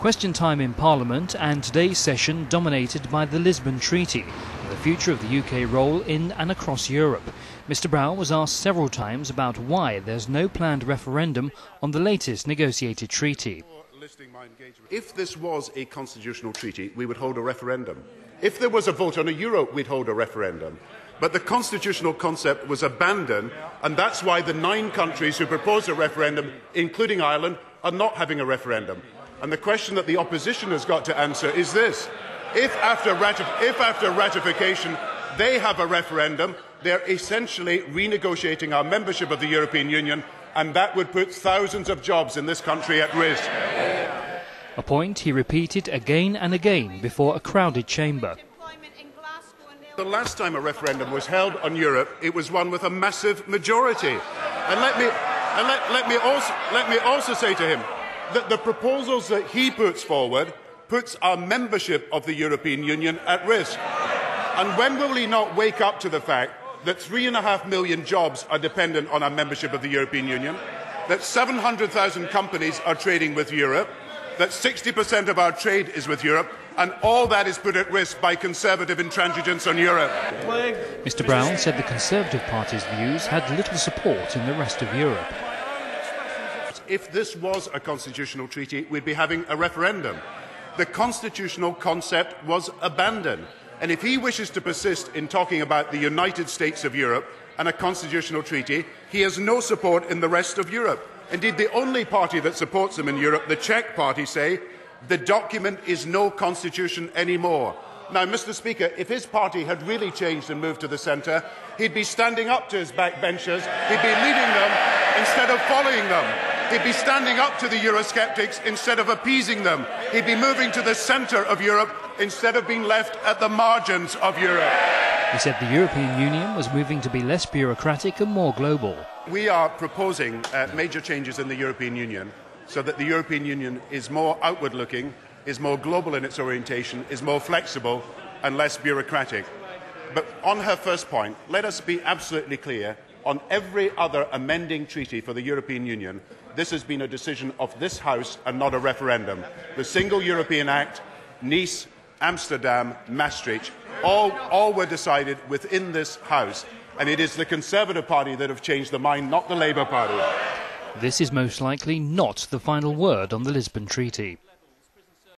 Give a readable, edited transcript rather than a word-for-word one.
Question time in Parliament and today's session dominated by the Lisbon Treaty, the future of the UK role in and across Europe. Mr Brown was asked several times about why there's no planned referendum on the latest negotiated treaty. If this was a constitutional treaty, we would hold a referendum. If there was a vote on a euro, we'd hold a referendum. But the constitutional concept was abandoned, and that's why the 9 countries who proposed a referendum, including Ireland, are not having a referendum. And the question that the opposition has got to answer is this. If after ratification they have a referendum, they're essentially renegotiating our membership of the European Union, and that would put thousands of jobs in this country at risk. A point he repeated again and again before a crowded chamber. The last time a referendum was held on Europe, it was one with a massive majority. And let me also say to him that the proposals that he puts forward puts our membership of the European Union at risk. And when will he not wake up to the fact that 3.5 million jobs are dependent on our membership of the European Union, that 700,000 companies are trading with Europe, that 60% of our trade is with Europe, and all that is put at risk by Conservative intransigence on Europe. Mr Brown said the Conservative Party's views had little support in the rest of Europe. If this was a constitutional treaty, we'd be having a referendum. The constitutional concept was abandoned. And if he wishes to persist in talking about the United States of Europe and a constitutional treaty, he has no support in the rest of Europe. Indeed, the only party that supports him in Europe, the Czech party, say the document is no constitution anymore. Now, Mr Speaker, if his party had really changed and moved to the centre, he'd be standing up to his backbenchers, he'd be leading them instead of following them. He'd be standing up to the Eurosceptics instead of appeasing them. He'd be moving to the centre of Europe instead of being left at the margins of Europe. He said the European Union was moving to be less bureaucratic and more global. We are proposing major changes in the European Union so that the European Union is more outward-looking, is more global in its orientation, is more flexible and less bureaucratic. But on her first point, let us be absolutely clear. On every other amending treaty for the European Union, this has been a decision of this House and not a referendum. The Single European Act, Nice, Amsterdam, Maastricht, all were decided within this House. And it is the Conservative Party that have changed their mind, not the Labour Party. This is most likely not the final word on the Lisbon Treaty.